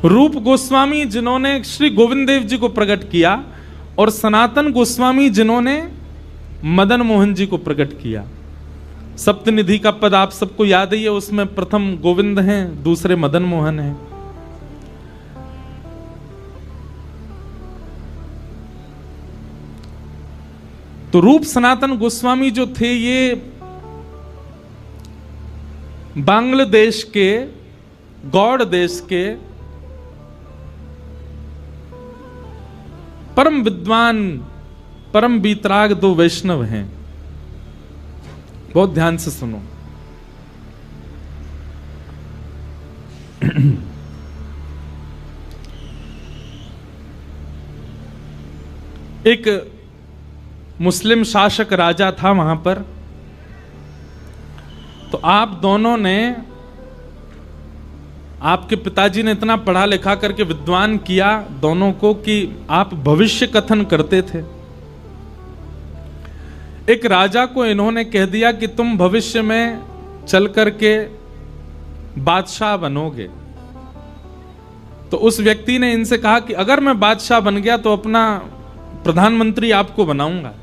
रूप गोस्वामी जिन्होंने श्री गोविंद देव जी को प्रकट किया, और सनातन गोस्वामी जिन्होंने मदन मोहन जी को प्रकट किया। सप्तनिधि का पद आप सबको याद ही है, उसमें प्रथम गोविंद हैं, दूसरे मदन मोहन हैं। तो रूप सनातन गोस्वामी जो थे, ये बांग्लादेश के गौड़ देश के परम विद्वान, परम बीतराग दो वैष्णव हैं। बहुत ध्यान से सुनो। एक मुस्लिम शासक राजा था वहां पर। तो आप दोनों ने, आपके पिताजी ने इतना पढ़ा लिखा करके विद्वान किया दोनों को कि आप भविष्य कथन करते थे। एक राजा को इन्होंने कह दिया कि तुम भविष्य में चल करके बादशाह बनोगे। तो उस व्यक्ति ने इनसे कहा कि अगर मैं बादशाह बन गया तो अपना प्रधानमंत्री आपको बनाऊंगा।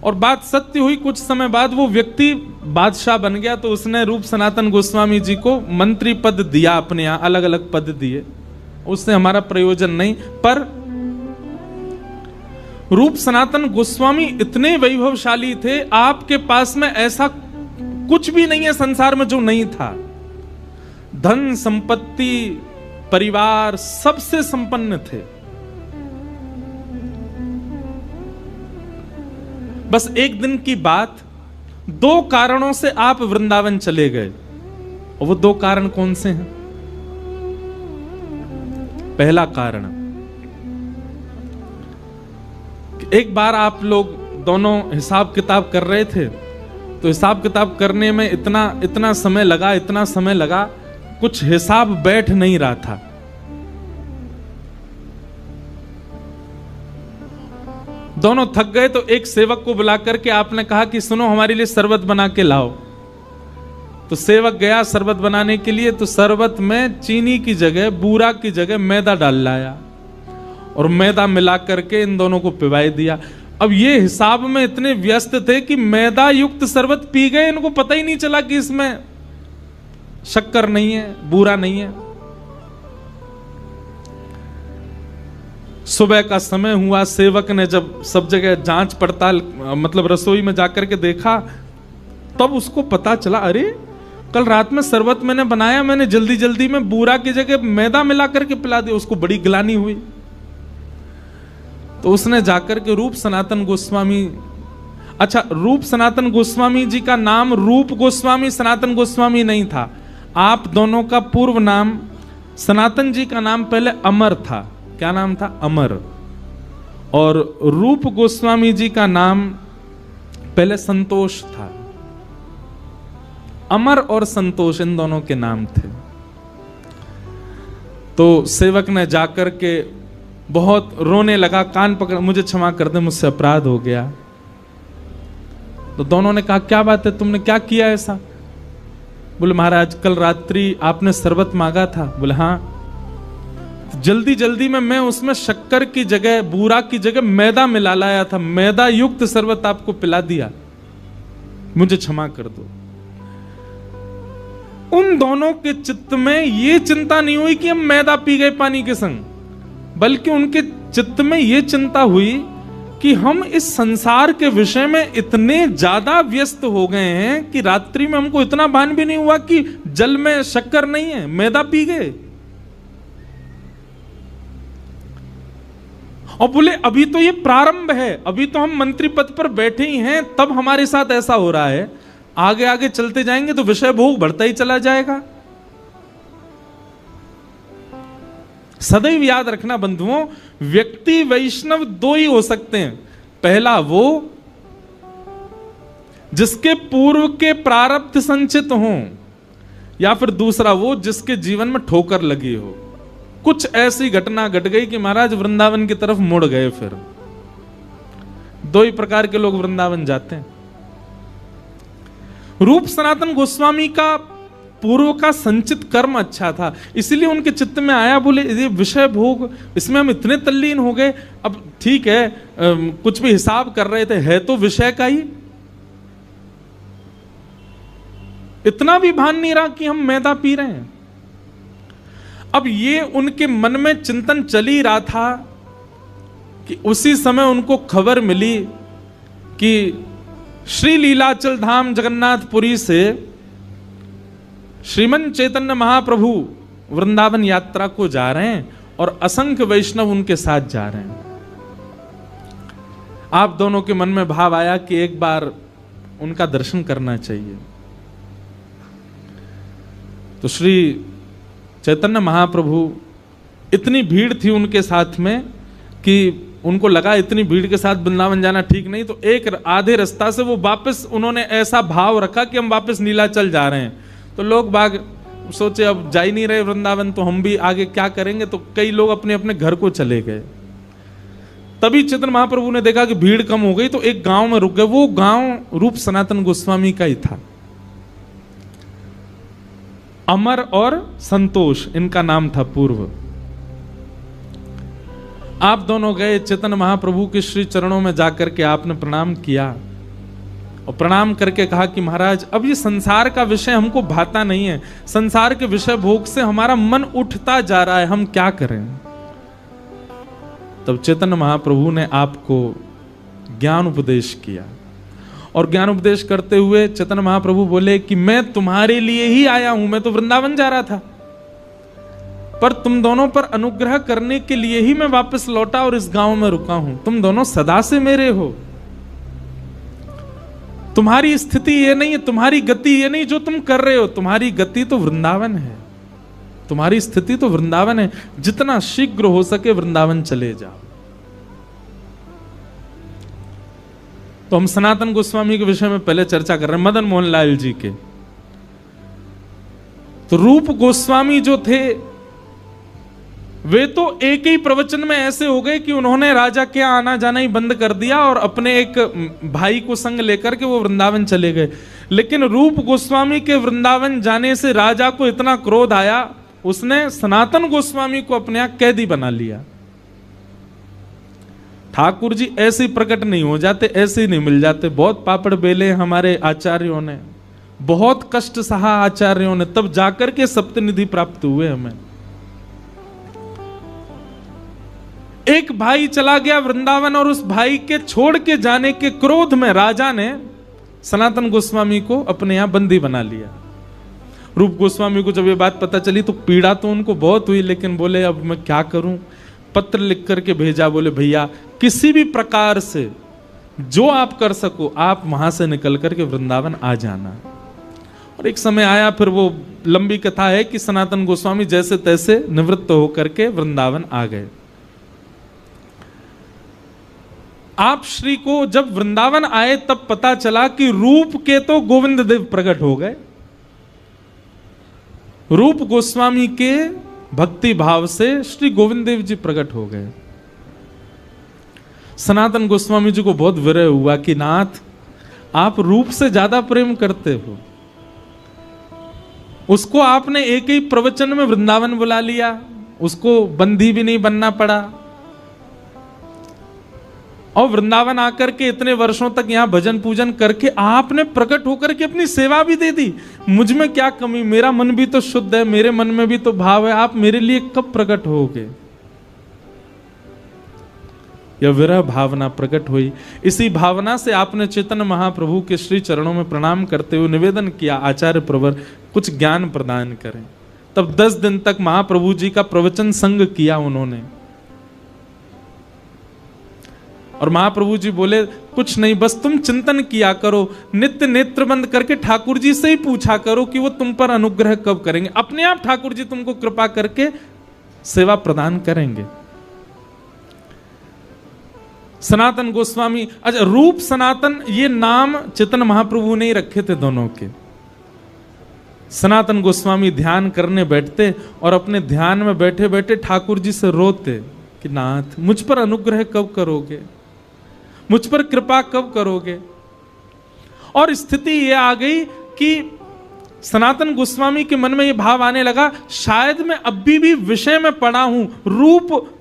और बात सत्य हुई। कुछ समय बाद वो व्यक्ति बादशाह बन गया। तो उसने रूप सनातन गोस्वामी जी को मंत्री पद दिया, अपने यहां अलग अलग पद दिए। उससे हमारा प्रयोजन नहीं। पर रूप सनातन गोस्वामी इतने वैभवशाली थे, आपके पास में ऐसा कुछ भी नहीं है संसार में जो नहीं था। धन संपत्ति परिवार सबसे संपन्न थे। बस एक दिन की बात, दो कारणों से आप वृंदावन चले गए। और वो दो कारण कौन से हैं? पहला कारण, एक बार आप लोग दोनों हिसाब किताब कर रहे थे। तो हिसाब किताब करने में इतना समय लगा, कुछ हिसाब बैठ नहीं रहा था। दोनों थक गए। तो एक सेवक को बुला करके आपने कहा कि सुनो, हमारे लिए शरबत बना के लाओ। तो सेवक गया शरबत बनाने के लिए। तो शरबत में चीनी की जगह, बूरा की जगह मैदा डाल लाया और मैदा मिला करके इन दोनों को पिवाई दिया। अब ये हिसाब में इतने व्यस्त थे कि मैदा युक्त शरबत पी गए। इनको पता ही नहीं चला कि इसमें शक्कर नहीं है, बूरा नहीं है। सुबह का समय हुआ। सेवक ने जब सब जगह जांच पड़ताल, मतलब रसोई में जाकर के देखा, तब उसको पता चला, अरे कल रात में शरबत मैंने बनाया, मैंने जल्दी जल्दी में बूरा की जगह मैदा मिला करके पिला दिया। उसको बड़ी गिलानी हुई। तो उसने जाकर के रूप सनातन गोस्वामी, अच्छा रूप सनातन गोस्वामी जी का नाम रूप गोस्वामी सनातन गोस्वामी नहीं था। आप दोनों का पूर्व नाम, सनातन जी का नाम पहले अमर था। क्या नाम था? अमर। और रूप गोस्वामी जी का नाम पहले संतोष था। अमर और संतोष इन दोनों के नाम थे। तो सेवक ने जाकर के बहुत रोने लगा, कान पकड़, मुझे क्षमा कर दे, मुझसे अपराध हो गया। तो दोनों ने कहा, क्या बात है, तुमने क्या किया ऐसा? बोले, महाराज कल रात्रि आपने शरबत मांगा था। बोले, हाँ। जल्दी जल्दी में मैं उसमें शक्कर की जगह, बूरा की जगह मैदा मिला लाया था। मैदा युक्त शरबत आपको पिला दिया, मुझे क्षमा कर दो। उन दोनों के चित्त में यह चिंता नहीं हुई कि हम मैदा पी गए पानी के संग, बल्कि उनके चित्त में यह चिंता हुई कि हम इस संसार के विषय में इतने ज्यादा व्यस्त हो गए हैं कि रात्रि में हमको इतना भान भी नहीं हुआ कि जल में शक्कर नहीं है, मैदा पी गए। और बोले, अभी तो ये प्रारंभ है, अभी तो हम मंत्री पद पर बैठे ही हैं, तब हमारे साथ ऐसा हो रहा है। आगे आगे चलते जाएंगे तो विषय भोग बढ़ता ही चला जाएगा। सदैव याद रखना बंधुओं, व्यक्ति वैष्णव दो ही हो सकते हैं। पहला वो जिसके पूर्व के प्रारब्ध संचित हों, या फिर दूसरा वो जिसके जीवन में ठोकर लगी हो। कुछ ऐसी घटना घट गई कि महाराज वृंदावन की तरफ मुड़ गए। फिर दो ही प्रकार के लोग वृंदावन जाते हैं। रूप सनातन गोस्वामी का पूर्व का संचित कर्म अच्छा था, इसलिए उनके चित्त में आया, बोले ये विषय भोग, इसमें हम इतने तल्लीन हो गए। अब ठीक है, कुछ भी हिसाब कर रहे थे, है तो विषय का ही, इतना भी भान नहीं रहा कि हम मैदा पी रहे हैं। अब ये उनके मन में चिंतन चल ही रहा था कि उसी समय उनको खबर मिली कि श्री लीलाचल धाम जगन्नाथपुरी से श्रीमन चैतन्य महाप्रभु वृंदावन यात्रा को जा रहे हैं और असंख्य वैष्णव उनके साथ जा रहे हैं। आप दोनों के मन में भाव आया कि एक बार उनका दर्शन करना चाहिए। तो श्री चैतन्य महाप्रभु, इतनी भीड़ थी उनके साथ में कि उनको लगा इतनी भीड़ के साथ वृंदावन जाना ठीक नहीं, तो एक आधे रास्ता से वो वापस, उन्होंने ऐसा भाव रखा कि हम वापस नीलाचल जा रहे हैं। तो लोग बाग सोचे अब जा ही नहीं रहे वृंदावन, तो हम भी आगे क्या करेंगे, तो कई लोग अपने अपने घर को चले गए। तभी चैतन्य महाप्रभु ने देखा कि भीड़ कम हो गई, तो एक गांव में रुक गए। वो गांव रूप सनातन गोस्वामी का ही था। अमर और संतोष इनका नाम था पूर्व। आप दोनों गए, चैतन्य महाप्रभु के श्री चरणों में जाकर के आपने प्रणाम किया और प्रणाम करके कहा कि महाराज अब ये संसार का विषय हमको भाता नहीं है, संसार के विषय भोग से हमारा मन उठता जा रहा है, हम क्या करें। तब चैतन्य महाप्रभु ने आपको ज्ञान उपदेश किया और ज्ञान उपदेश करते हुए चैतन्य महाप्रभु बोले कि मैं तुम्हारे लिए ही आया हूं, मैं तो वृंदावन जा रहा था, पर तुम दोनों पर अनुग्रह करने के लिए ही मैं वापस लौटा और इस गांव में रुका हूं। तुम दोनों सदा से मेरे हो, तुम्हारी स्थिति ये नहीं है, तुम्हारी गति ये नहीं जो तुम कर रहे हो, तुम्हारी गति तो वृंदावन है, तुम्हारी स्थिति तो वृंदावन है। जितना शीघ्र हो सके वृंदावन चले जाओ। तो हम सनातन गोस्वामी के विषय में पहले चर्चा कर रहे हैं, मदन मोहन लाल जी के। तो रूप गोस्वामी जो थे वे तो एक ही प्रवचन में ऐसे हो गए कि उन्होंने राजा के आना जाना ही बंद कर दिया और अपने एक भाई को संग लेकर के वो वृंदावन चले गए। लेकिन रूप गोस्वामी के वृंदावन जाने से राजा को इतना क्रोध आया, उसने सनातन गोस्वामी को अपने यहां कैदी बना लिया। ठाकुर जी ऐसे प्रकट नहीं हो जाते, ऐसे नहीं मिल जाते। बहुत पापड़ बेले हमारे आचार्यों ने, बहुत कष्ट सहा आचार्यों ने, तब जाकर के सप्तनिधि प्राप्त हुए हमें। एक भाई चला गया वृंदावन और उस भाई के छोड़ के जाने के क्रोध में राजा ने सनातन गोस्वामी को अपने यहां बंदी बना लिया। रूप गोस्वामी को जब ये बात पता चली तो पीड़ा तो उनको बहुत हुई, लेकिन बोले अब मैं क्या करूं। पत्र लिख करके भेजा, बोले भैया किसी भी प्रकार से जो आप कर सको आप वहां से निकल करके वृंदावन आ जाना। और एक समय आया, फिर वो लंबी कथा है कि सनातन गोस्वामी जैसे तैसे निवृत्त होकर के वृंदावन आ गए। आप श्री को जब वृंदावन आए तब पता चला कि रूप के तो गोविंद देव प्रकट हो गए, रूप गोस्वामी के भक्ति भाव से श्री गोविंद देव जी प्रकट हो गए। सनातन गोस्वामी जी को बहुत विरह हुआ कि नाथ आप रूप से ज्यादा प्रेम करते हो, उसको आपने एक ही प्रवचन में वृंदावन बुला लिया, उसको बंदी भी नहीं बनना पड़ा और वृंदावन आकर के इतने वर्षों तक यहां भजन पूजन करके आपने प्रकट होकर के अपनी सेवा भी दे दी। मुझ में क्या कमी, मेरा मन भी तो शुद्ध है, मेरे मन में भी तो भाव है, आप मेरे लिए कब प्रकट होगे। यह विरह भावना प्रकट हुई। इसी भावना से आपने चैतन्य महाप्रभु के श्री चरणों में प्रणाम करते हुए निवेदन किया, आचार्य प्रवर कुछ ज्ञान प्रदान करें। तब 10 दिन तक महाप्रभु जी का प्रवचन संग किया उन्होंने। और महाप्रभु जी बोले कुछ नहीं, बस तुम चिंतन किया करो, नित्य नेत्र बंद करके ठाकुर जी से ही पूछा करो कि वो तुम पर अनुग्रह कब करेंगे। अपने आप ठाकुर जी तुमको कृपा करके सेवा प्रदान करेंगे। सनातन गोस्वामी, अच्छा रूप सनातन ये नाम चैतन्य महाप्रभु ने ही रखे थे दोनों के। सनातन गोस्वामी ध्यान करने बैठते और अपने ध्यान में बैठे बैठे ठाकुर जी से रोते कि नाथ मुझ पर अनुग्रह कब करोगे, मुझ पर कृपा कब करोगे। और स्थिति यह आ गई कि सनातन गोस्वामी के मन में ये भाव आने लगा, शायद मैं अभी भी विषय में पड़ा हूं।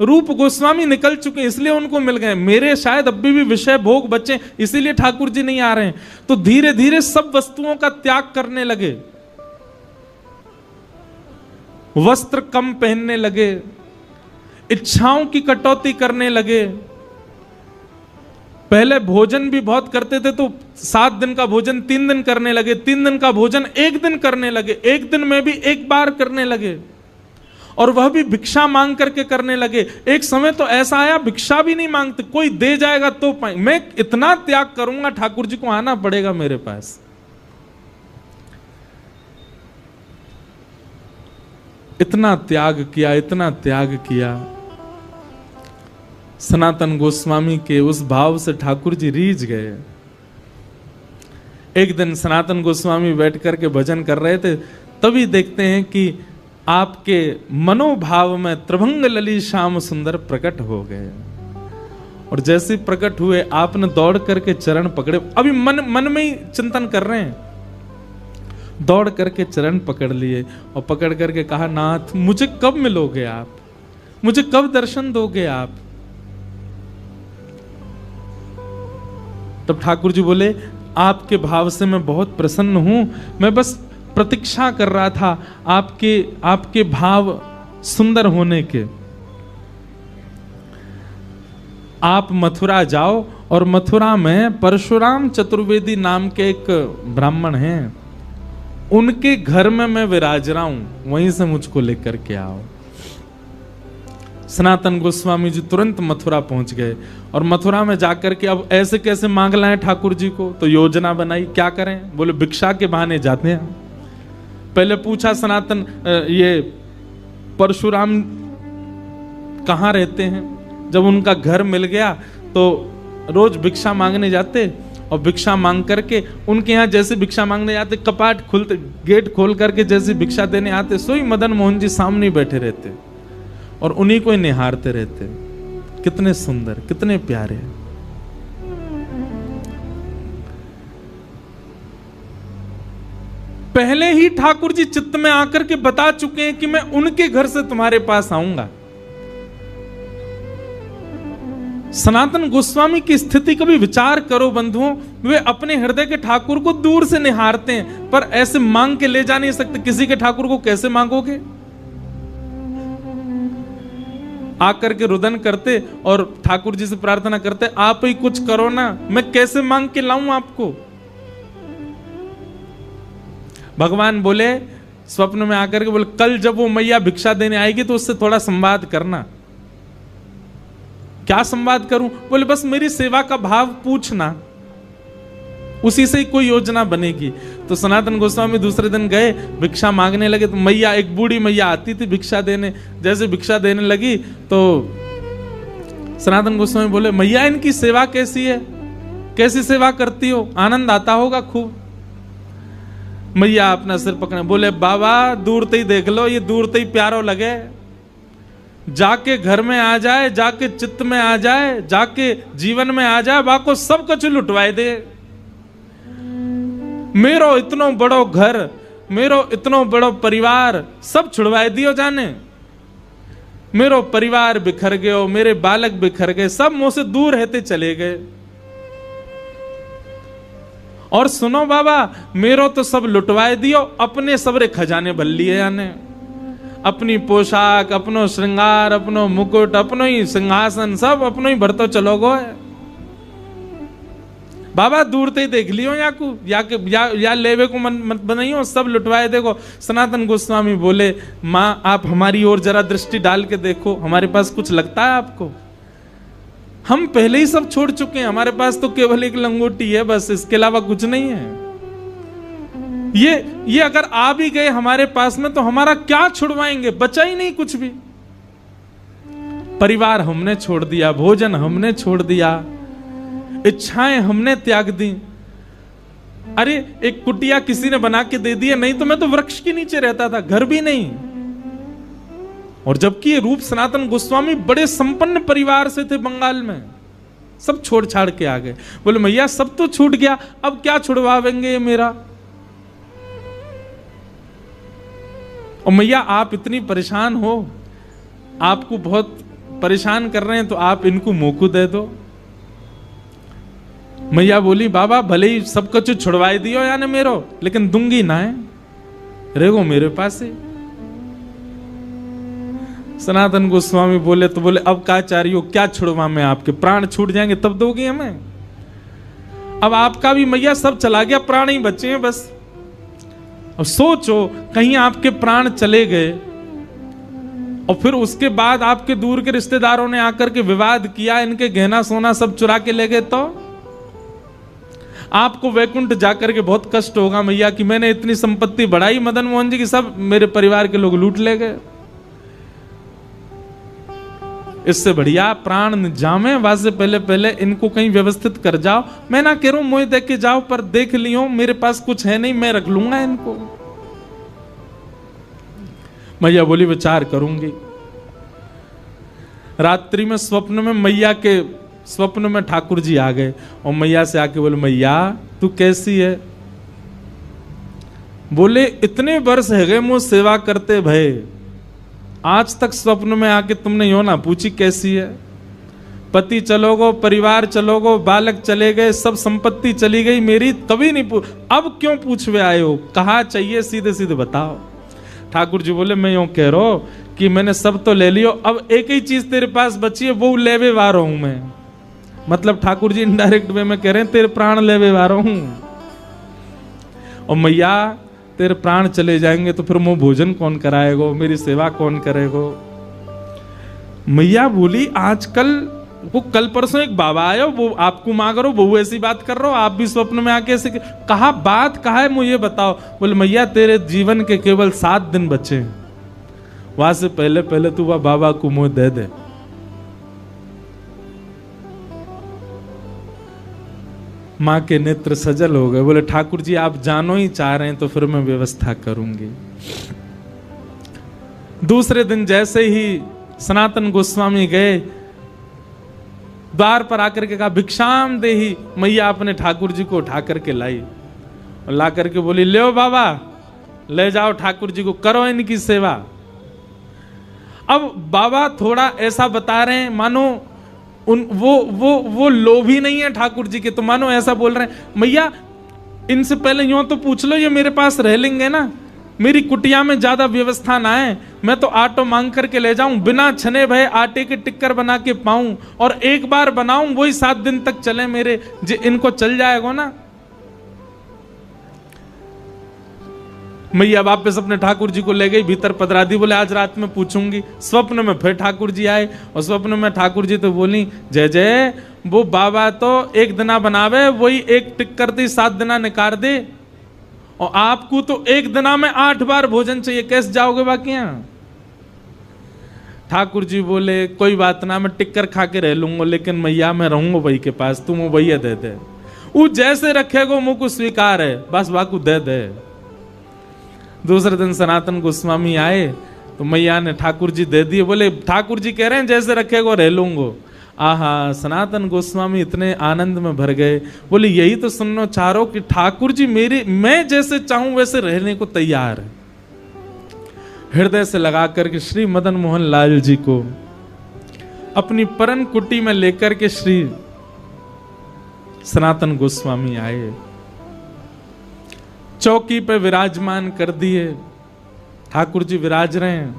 रूप गोस्वामी निकल चुके, इसलिए उनको मिल गए। मेरे शायद अभी भी विषय भोग बचे, इसीलिए ठाकुर जी नहीं आ रहे हैं। तो धीरे धीरे सब वस्तुओं का त्याग करने लगे, वस्त्र कम पहनने लगे, इच्छाओं की कटौती करने लगे। पहले भोजन भी बहुत करते थे, तो 7 दिन का भोजन 3 दिन करने लगे, 3 दिन का भोजन 1 दिन करने लगे, 1 दिन में भी 1 बार करने लगे, और वह भी भिक्षा मांग करके करने लगे। एक समय तो ऐसा आया भिक्षा भी नहीं मांगते, कोई दे जाएगा तो पाए। मैं इतना त्याग करूंगा, ठाकुर जी को आना पड़ेगा मेरे पास। इतना त्याग किया, इतना त्याग किया। सनातन गोस्वामी के उस भाव से ठाकुर जी रीझ गए। एक दिन सनातन गोस्वामी बैठ करके भजन कर रहे थे, तभी देखते हैं कि आपके मनोभाव में त्रिभंग लली श्याम सुंदर प्रकट हो गए। और जैसे प्रकट हुए, आपने दौड़ करके चरण पकड़े। अभी मन में ही चिंतन कर रहे हैं, दौड़ करके चरण पकड़ लिए और पकड़ करके कहा, नाथ मुझे कब मिलोगे आप, मुझे कब दर्शन दोगे आप। तब ठाकुर जी बोले, आपके भाव से मैं बहुत प्रसन्न हूं, मैं बस प्रतीक्षा कर रहा था आपके भाव सुंदर होने के। आप मथुरा जाओ, और मथुरा में परशुराम चतुर्वेदी नाम के एक ब्राह्मण हैं, उनके घर में मैं विराज रहा हूं, वहीं से मुझको लेकर के आओ। सनातन गोस्वामी जी तुरंत मथुरा पहुंच गए, और मथुरा में जाकर के अब ऐसे कैसे मांग लाएं ठाकुर जी को। तो योजना बनाई, क्या करें। बोले भिक्षा के बहाने जाते हैं। पहले पूछा सनातन, ये परशुराम कहाँ रहते हैं। जब उनका घर मिल गया तो रोज भिक्षा मांगने जाते, और भिक्षा मांग करके उनके यहाँ जैसे भिक्षा मांगने जाते, कपाट खुलते, गेट खोल करके जैसे भिक्षा देने आते, सोई मदन मोहन जी सामने बैठे रहते और उन्हीं को ही निहारते रहते। कितने सुंदर, कितने प्यारे। पहले ही ठाकुर जी चित्त में आकर के बता चुके हैं कि मैं उनके घर से तुम्हारे पास आऊंगा। सनातन गोस्वामी की स्थिति कभी विचार करो बंधुओं, वे अपने हृदय के ठाकुर को दूर से निहारते हैं, पर ऐसे मांग के ले जा नहीं सकते। किसी के ठाकुर को कैसे मांगोगे। आकर के रुदन करते और ठाकुर जी से प्रार्थना करते, आप ही कुछ करो ना, मैं कैसे मांग के लाऊं आपको। भगवान बोले स्वप्न में आकर के, बोले कल जब वो मैया भिक्षा देने आएगी तो उससे थोड़ा संवाद करना। क्या संवाद करूं। बोले बस मेरी सेवा का भाव पूछना, उसी से ही कोई योजना बनेगी। तो सनातन गोस्वामी दूसरे दिन गए, भिक्षा मांगने लगे। तो मैया, एक बूढ़ी मैया आती थी भिक्षा देने, जैसे भिक्षा देने लगी तो सनातन गोस्वामी बोले, मैया इनकी सेवा कैसी है, कैसी सेवा करती हो, आनंद आता होगा खूब। मैया अपना सिर पकड़े, बोले बाबा दूर से ही देख लो, ये दूर से ही प्यारो लगे, जाके घर में आ जाए, जाके चित्त में आ जाए, जाके जीवन में आ जाए, बाको सब कुछ लुटवाए दे। मेरो इतनो बड़ो घर, मेरो इतनो बड़ो परिवार सब छुड़वाए दियो जाने। मेरो परिवार बिखर गयो, मेरे बालक बिखर गए, सब मुंह से दूर रहते चले गए। और सुनो बाबा, मेरो तो सब लुटवाए दियो, अपने सबरे खजाने भर लिए जाने। अपनी पोशाक, अपनो श्रृंगार, अपनो मुकुट, अपनो ही सिंहासन, सब अपनो ही भरतो चलो गो। बाबा दूर ते देख लियो या लेवे को मन मत बनाइयो, सब लुटवाए देखो। सनातन गोस्वामी बोले, माँ आप हमारी ओर जरा दृष्टि डाल के देखो, हमारे पास कुछ लगता है आपको। हम पहले ही सब छोड़ चुके हैं, हमारे पास तो केवल एक लंगोटी है बस, इसके अलावा कुछ नहीं है। ये अगर आ भी गए हमारे पास में तो हमारा क्या छुड़वाएंगे, बचा ही नहीं कुछ भी। परिवार हमने छोड़ दिया, भोजन हमने छोड़ दिया, इच्छाएं हमने त्याग दी। अरे एक कुटिया किसी ने बना के दे दी, नहीं तो मैं तो वृक्ष के नीचे रहता था, घर भी नहीं। और जबकि ये रूप सनातन गोस्वामी बड़े संपन्न परिवार से थे बंगाल में, सब छोड़ छाड़ के आ गए। बोले मैया सब तो छूट गया, अब क्या छुड़वावेंगे मेरा। और मैया आप इतनी परेशान हो, आपको बहुत परेशान कर रहे हैं, तो आप इनको मोकू दे दो। मैया बोली बाबा भले ही सब कुछ छुड़वाई दियो या न मेरो, लेकिन दूंगी ना है, रेगो मेरे पास है। सनातन गोस्वामी बोले तो बोले अब क्या चाह रही हो, क्या छुड़वा मैं आपके, प्राण छूट जाएंगे तब दोगी हमें? अब आपका भी मैया सब चला गया, प्राण ही बचे हैं बस। अब सोचो कहीं आपके प्राण चले गए और फिर उसके बाद आपके दूर के रिश्तेदारों ने आकर के विवाद किया, इनके गहना सोना सब चुरा के ले गए, तो आपको वैकुंठ जाकर के बहुत कष्ट होगा मैया कि मैंने इतनी संपत्ति बढ़ाई मदन मोहन जी की, सब मेरे परिवार के लोग लूट ले गए। इससे बढ़िया प्राण जामे वासे पहले पहले इनको कहीं व्यवस्थित कर जाओ। मैं ना कह रहा हूं मुझे देख के जाओ, पर देख लियो मेरे पास कुछ है नहीं, मैं रख लूंगा इनको। मैया बोली विचार करूंगी। रात्रि में स्वप्न में मैया के स्वप्न में ठाकुर जी आ गए और मैया से आके बोले मैया तू कैसी है? बोले इतने वर्ष है गए मुझे सेवा करते भय, आज तक स्वप्न में आके तुमने यो ना पूछी कैसी है? पति चलोगो, परिवार चलोगो, बालक चले गए, सब संपत्ति चली गई मेरी, कभी नहीं अब क्यों पूछवे आए हो? कहा चाहिए सीधे सीधे बताओ। ठाकुर जी बोले मैं यूं कह रहा हूं कि मैंने सब तो ले लियो, अब एक ही चीज तेरे पास बची है, वो लेवे वार हूं मैं। मतलब ठाकुर जी इनडायरेक्ट वे में कह रहे हैं तेरे प्राण लेवे वार हूं। और मैया तेरे प्राण चले जाएंगे तो फिर मुंह भोजन कौन कराएगो, मेरी सेवा कौन करेगो? मैया बोली आजकल वो कल परसों एक बाबा आयो, वो आपको मांग रहो, वो ऐसी बात कर रहे हो, आप भी स्वप्न में आके ऐसे कहा, बात कहा है मुझे बताओ। बोले मैया तेरे जीवन के केवल 7 दिन बचे हैं, वहां से पहले पहले तू वह बाबा को मुंह दे दे। मां के नेत्र सजल हो गए। बोले ठाकुर जी आप जानो ही चाह रहे हैं तो फिर मैं व्यवस्था करूंगी। दूसरे दिन जैसे ही सनातन गोस्वामी गए, द्वार पर आकर के कहा भिक्षाम देही। मैया अपने ठाकुर जी को उठा करके लाई और ला करके बोली ले बाबा ले जाओ ठाकुर जी को, करो इनकी सेवा। अब बाबा थोड़ा ऐसा बता रहे हैं मानो वो लोभी नहीं है ठाकुर जी के, तो मानो ऐसा बोल रहे हैं मैया इनसे पहले यूं तो पूछ लो ये मेरे पास रह लेंगे ना, मेरी कुटिया में ज्यादा व्यवस्था ना है, मैं तो आटो मांग करके ले जाऊं, बिना छने भय आटे के टिक्कर बना के पाऊं और एक बार बनाऊं वही 7 दिन तक चले मेरे, इनको चल जाएगा ना। मैया वापस अपने ठाकुर जी को ले गई, भीतर पधरा दी। बोले आज रात में पूछूंगी। स्वप्न में फिर ठाकुर जी आए और स्वप्न में ठाकुर जी तो बोली जय जय, वो बाबा तो एक दिना बनावे वही एक टिक्कर थी 7 दिना निकाल दे, और आपको तो एक दिना में 8 बार भोजन चाहिए, कैसे जाओगे बाकी यहाँ? ठाकुर जी बोले कोई बात ना, मैं टिक्कर खा के रह लूंगा, लेकिन मैया मैं रहूंगा वही के पास, तुम वही दे दे, वो जैसे रखेगो मुझ को स्वीकार है, बस बाकू दे दे। दूसरे दिन सनातन गोस्वामी आए तो मैया ने ठाकुर जी दे दिए। बोले ठाकुर जी कह रहे हैं जैसे रखेगो रह लूंगो। आहा सनातन गोस्वामी इतने आनंद में भर गए। बोले यही तो सुनना चाह रहा हूं कि ठाकुर जी मैं जैसे चाहूं वैसे रहने को तैयार है। हृदय से लगा करके श्री मदन मोहन लाल जी को अपनी परन कुटी में लेकर के श्री सनातन गोस्वामी आए, चौकी पे विराजमान कर दिए। ठाकुर जी विराज रहे हैं,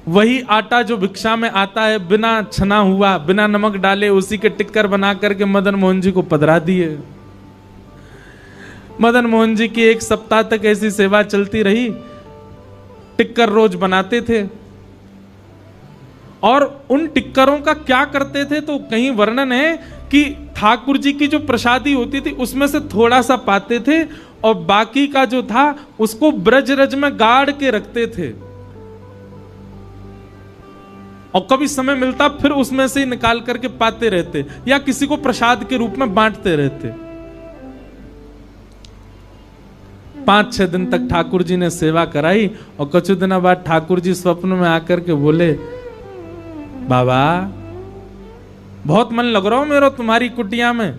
वही आटा जो भिक्षा में आता है बिना छना हुआ, बिना नमक डाले, उसी के टिक्कर बना करके मदन मोहन जी को पधरा दिए। मदन मोहन जी की 1 सप्ताह तक ऐसी सेवा चलती रही। टिक्कर रोज बनाते थे और उन टिक्करों का क्या करते थे तो कहीं वर्णन है कि ठाकुर जी की जो प्रसादी होती थी उसमें से थोड़ा सा पाते थे और बाकी का जो था उसको ब्रजरज में गाड़ के रखते थे, और कभी समय मिलता फिर उसमें से ही निकाल करके पाते रहते या किसी को प्रसाद के रूप में बांटते रहते। 5-6 दिन तक ठाकुर जी ने सेवा कराई और कुछ दिनों बाद ठाकुर जी स्वप्न में आकर के बोले बाबा बहुत मन लग रहा हो मेरा तुम्हारी कुटिया में,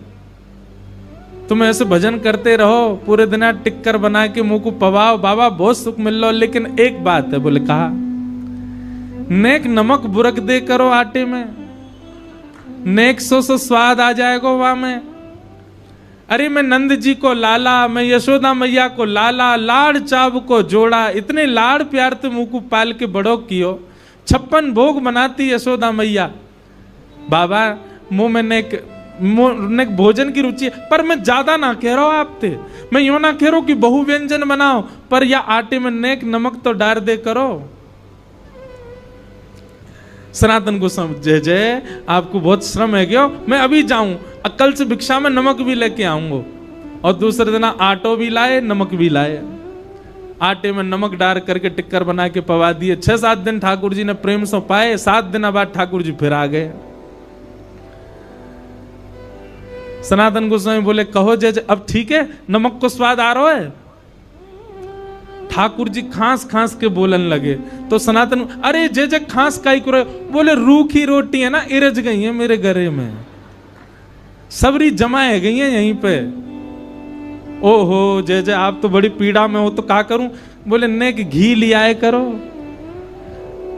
तुम ऐसे भजन करते रहो, पूरे दिन टिक्कर बना के मुंह को पवाओ, बाबा बहुत सुख मिल लो, लेकिन एक बात है, बोले कहा, नेक नमक बुरक दे करो आटे में, नेक सो स्वाद आ जाएगा वहां में। अरे मैं नंद जी को लाला, मैं यशोदा मैया को लाला, लाड़ चाव को जोड़ा, इतने लाड़ प्यार ते मुंह को पाल के बड़ो कियो, 56 भोग बनाती यशोदा मैया। बाबा मुंह में नेक भोजन की रुचि है, पर मैं ज्यादा ना कह रहा हूं आपते, मैं यूं ना कह रहा हूं कि बहु व्यंजन बनाओ, पर या आटे में नेक नमक तो डाल दे करो। सनातन गोस्वामी जय जय, आपको बहुत श्रम है क्या, मैं अभी जाऊं, कल से भिक्षा में नमक भी लेके आऊंगा। और दूसरे दिन आटो भी लाए, नमक भी लाए, आटे में नमक डाल करके टिक्कर बना के पवा दिए। 6-7 दिन ठाकुर जी ने प्रेम से पाए, 7 दिन बाद ठाकुर जी फिर आ गए। सनातन गोस्वामी बोले कहो जय जय, अब ठीक है, नमक को स्वाद आ रहा है। ठाकुर जी खांस खांस के बोलन लगे, तो सनातन, अरे जय जय खांस काई करो, बोले रूखी रोटी है ना, इरज गई है मेरे गले में, सबरी जमाए गई है यहीं पे। ओहो जय जय, आप तो बड़ी पीड़ा में हो, तो क्या करूं, बोले नेक घी लियाए करो,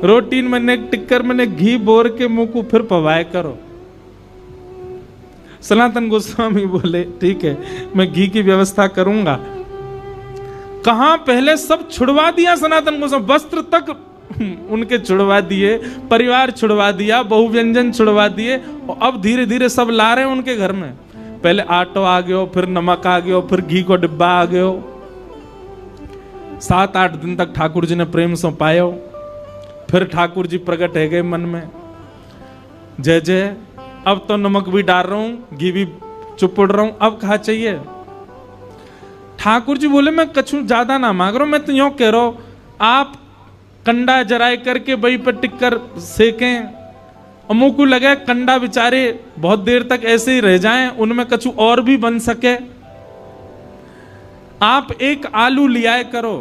रोटी में नेक टिक्कर में नेक घी बोर के मुंह को फिर पवाए करो। सनातन गोस्वामी बोले ठीक है, मैं घी की व्यवस्था करूंगा। कहां पहले सब छुड़वा दिया सनातन गोस्वामी, वस्त्र तक उनके छुड़वा दिए, परिवार छुड़वा दिया, बहु व्यंजन छुड़वा दिए, और अब धीरे धीरे सब ला रहे हैं उनके घर में। पहले आटो आ गयो, फिर नमक आ गयो, फिर घी को डिब्बा आ गयो। 7-8 दिन तक ठाकुर जी ने प्रेम से पायो, फिर ठाकुर जी प्रकट है गए मन में, जय जय, अब तो नमक भी डाल रहा हूं, घी भी चुपड़ रहा हूं, अब कहा चाहिए। ठाकुर जी बोले मैं कछु ज्यादा ना मांग रहा हूं, मैं तो यूं कह रहा हूं, आप कंडा जराए करके वही पर टिक्कर सेकें, और मुंह को लगे कंडा बेचारे बहुत देर तक ऐसे ही रह जाएं, उनमें कछु और भी बन सके। आप एक आलू लियाए करो,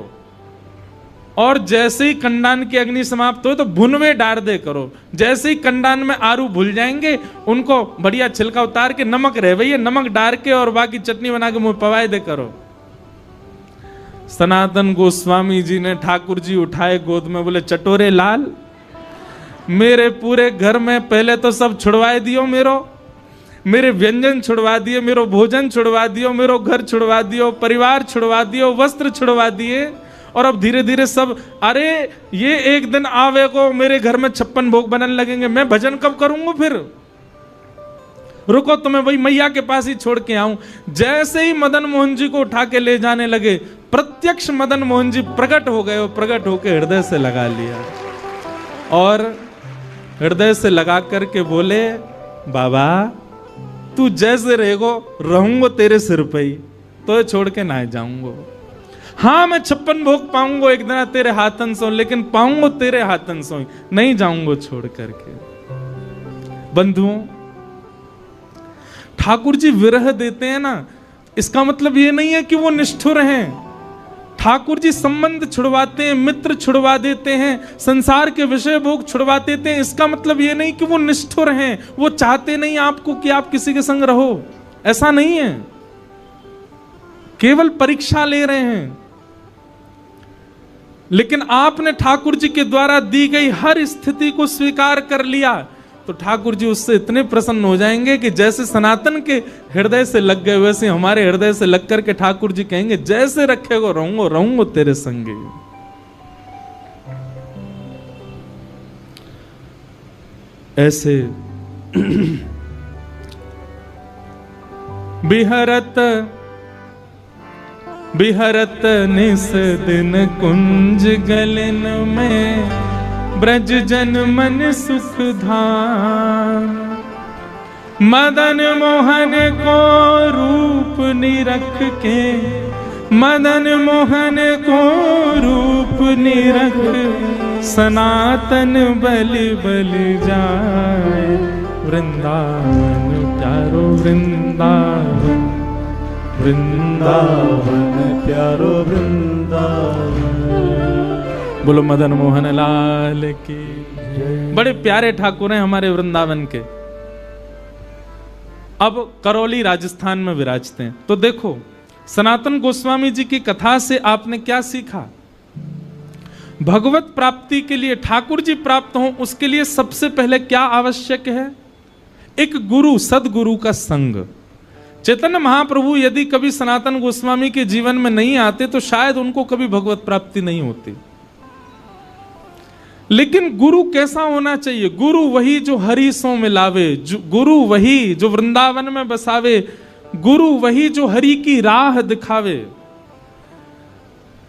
और जैसे ही कंडान की अग्नि समाप्त हो तो भुनवे डाल दे करो, जैसे ही कंडान में आलू भूल जाएंगे, उनको बढ़िया छिलका उतार के नमक रह भैया, नमक डाल के और बाकी चटनी बना के मुंह पवाए दे करो। सनातन गोस्वामी जी ने ठाकुर जी उठाए गोद में, बोले चटोरे लाल, मेरे पूरे घर में पहले तो सब छुड़वाए दियो, मेरे व्यंजन छुड़वा दिए, मेरो भोजन छुड़वा दियो, मेरो घर छुड़वा दियो, परिवार छुड़वा दियो, वस्त्र छुड़वा दिए, और अब धीरे धीरे सब, अरे ये एक दिन आवे को मेरे घर में 56 भोग बनने लगेंगे, मैं भजन कब करूंगा फिर, रुको तुम्हें वही मैया के पास ही छोड़ के आऊं। जैसे ही मदन मोहन जी को उठा के ले जाने लगे, प्रत्यक्ष मदन मोहन जी प्रकट हो गए, प्रकट होके हृदय से लगा लिया, और हृदय से लगा करके बोले बाबा तू जैसे रहेगो रहूंगो तेरे सिर पे ही, तो छोड़ के ना जाऊंगो। हाँ मैं 56 भोग पाऊंगो एक दिन तेरे हाथन से, लेकिन पाऊंगो तेरे हाथन से, नहीं जाऊंगो छोड़ करके। बंधुओं, ठाकुर जी विरह देते हैं ना, इसका मतलब ये नहीं है कि वो निष्ठुर हैं। ठाकुर जी संबंध छुड़वाते हैं, मित्र छुड़वा देते हैं, संसार के विषय भोग छुड़वा देते हैं, इसका मतलब ये नहीं कि वो निष्ठुर हैं, वो चाहते नहीं आपको कि आप किसी के संग रहो, ऐसा नहीं है, केवल परीक्षा ले रहे हैं। लेकिन आपने ठाकुर जी के द्वारा दी गई हर स्थिति को स्वीकार कर लिया, तो ठाकुर जी उससे इतने प्रसन्न हो जाएंगे कि जैसे सनातन के हृदय से लग गए, वैसे हमारे हृदय से लग करके ठाकुर जी कहेंगे जैसे रखेगो रहूंगो तेरे संगे। ऐसे बिहरत निस दिन कुंज गलन में, ब्रज जन मन सुख धाम, मदन मोहन को रूप निरख के, मदन मोहन को रूप निरख, सनातन बलि बलि जाए, वृंदावन प्यारो वृंदावन, वृंदावन प्यारो वृंदावन। बोलो मदन मोहन लाल की। बड़े प्यारे ठाकुर हैं हमारे वृंदावन के। अब करौली राजस्थान में विराजते हैं। तो देखो सनातन गोस्वामी जी की कथा से आपने क्या सीखा? भगवत प्राप्ति के लिए, ठाकुर जी प्राप्त हों उसके लिए सबसे पहले क्या आवश्यक है? एक गुरु, सदगुरु का संग। चैतन्य महाप्रभु यदि कभी सनातन गोस्वामी के जीवन में नहीं आते तो शायद उनको कभी भगवत प्राप्ति नहीं होती। लेकिन गुरु कैसा होना चाहिए? गुरु वही जो हरि सो मिलावे, गुरु वही जो वृंदावन में बसावे, गुरु वही जो हरि की राह दिखावे,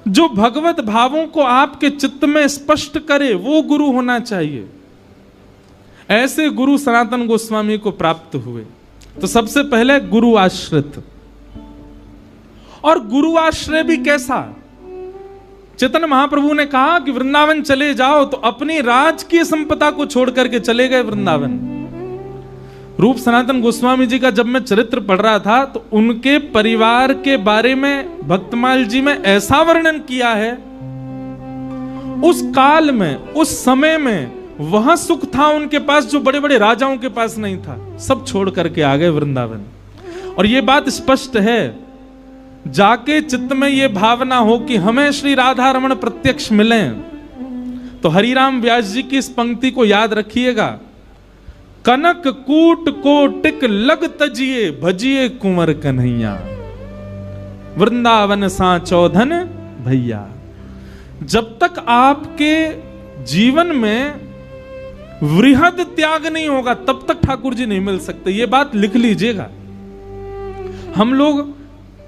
जो भगवत भावों को आपके चित्त में स्पष्ट करे, वो गुरु होना चाहिए। ऐसे गुरु सनातन गोस्वामी को प्राप्त हुए। तो सबसे पहले गुरु आश्रित। और गुरु आश्रय भी कैसा? चैतन्य महाप्रभु ने कहा कि वृंदावन चले जाओ, तो अपनी राजकीय संपदा को छोड़ करके चले गए वृंदावन। रूप सनातन गोस्वामी जी का जब मैं चरित्र पढ़ रहा था तो उनके परिवार के बारे में भक्तमाल जी में ऐसा वर्णन किया है, उस काल में, उस समय में वहां सुख था उनके पास जो बड़े बड़े राजाओं के पास नहीं था। सब छोड़ करके आ गए वृंदावन। और यह बात स्पष्ट है, जाके चित्त में यह भावना हो कि हमें श्री राधा रमण प्रत्यक्ष मिलें, तो हरिराम व्यास जी की इस पंक्ति को याद रखिएगा, कनक कूट कोटिक लग तजिए भजिए कुंवर कन्हैया, वृंदावन सा चौधन भैया। जब तक आपके जीवन में वृहद त्याग नहीं होगा तब तक ठाकुर जी नहीं मिल सकते। ये बात लिख लीजिएगा। हम लोग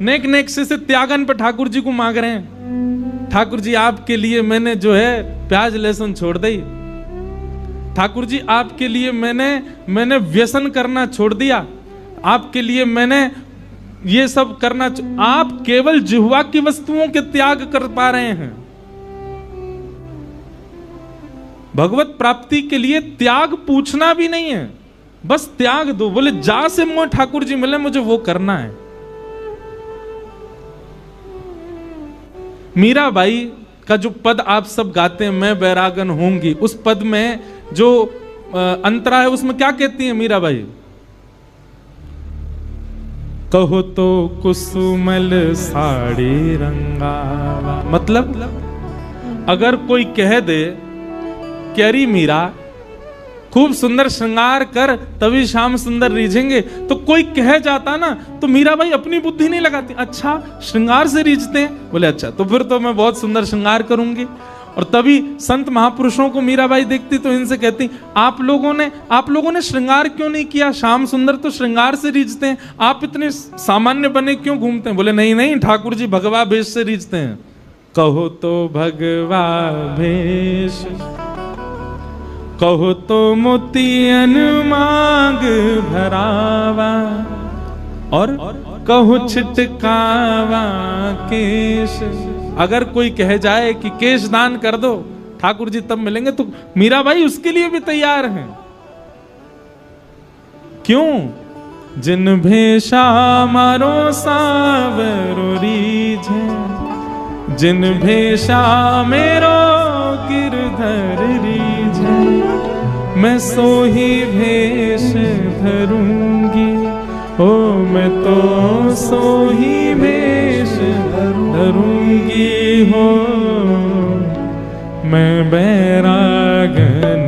नेक नेक से त्यागन पे ठाकुर जी को मांग रहे हैं। ठाकुर जी आपके लिए मैंने जो है प्याज लहसुन छोड़ दी, ठाकुर जी आपके लिए मैंने व्यसन करना छोड़ दिया, आपके लिए मैंने ये सब करना। आप केवल जिह्वा की वस्तुओं के त्याग कर पा रहे हैं। भगवत प्राप्ति के लिए त्याग पूछना भी नहीं है, बस त्याग दो। बोले जा से मुझे ठाकुर जी मिले, मुझे वो करना है। मीराबाई का जो पद आप सब गाते हैं, मैं बैरागन होंगी, उस पद में जो अंतरा है उसमें क्या कहती है मीराबाई? कहो तो कुसुमल साड़ी रंगावा। मतलब अगर कोई कह दे कि अरे मीरा खूब सुंदर श्रृंगार कर तभी श्याम सुंदर रीझेंगे, तो कोई कह जाता ना तो मीराबाई अपनी बुद्धि नहीं लगाती, अच्छा श्रृंगार से रीझते हैं, बोले अच्छा तो फिर तो मैं बहुत सुंदर श्रृंगार करूंगी। और तभी संत महापुरुषों को मीराबाई देखती तो इनसे कहती, आप लोगों ने श्रृंगार क्यों नहीं किया? श्याम सुंदर तो श्रृंगार से रीझते हैं, आप इतने सामान्य बने क्यों घूमते हैं? बोले नहीं नहीं, ठाकुर जी भगवा भेष से रीझते हैं। कहो तो भगवा भेष, कहो तो मोतियन मांग भरावा, और कहो छिटकावा केश। अगर कोई कह जाए कि केश दान कर दो ठाकुर जी तब मिलेंगे, तो मीराबाई उसके लिए भी तैयार हैं। क्यों? जिन भेषा मारो सावरो रीझे, जिन भेषा मेरो गिरधर रीझे, मैं सोही भेष धरूंगी, ओ मैं तो सोही भेष धरूंगी हो, मैं बैरागन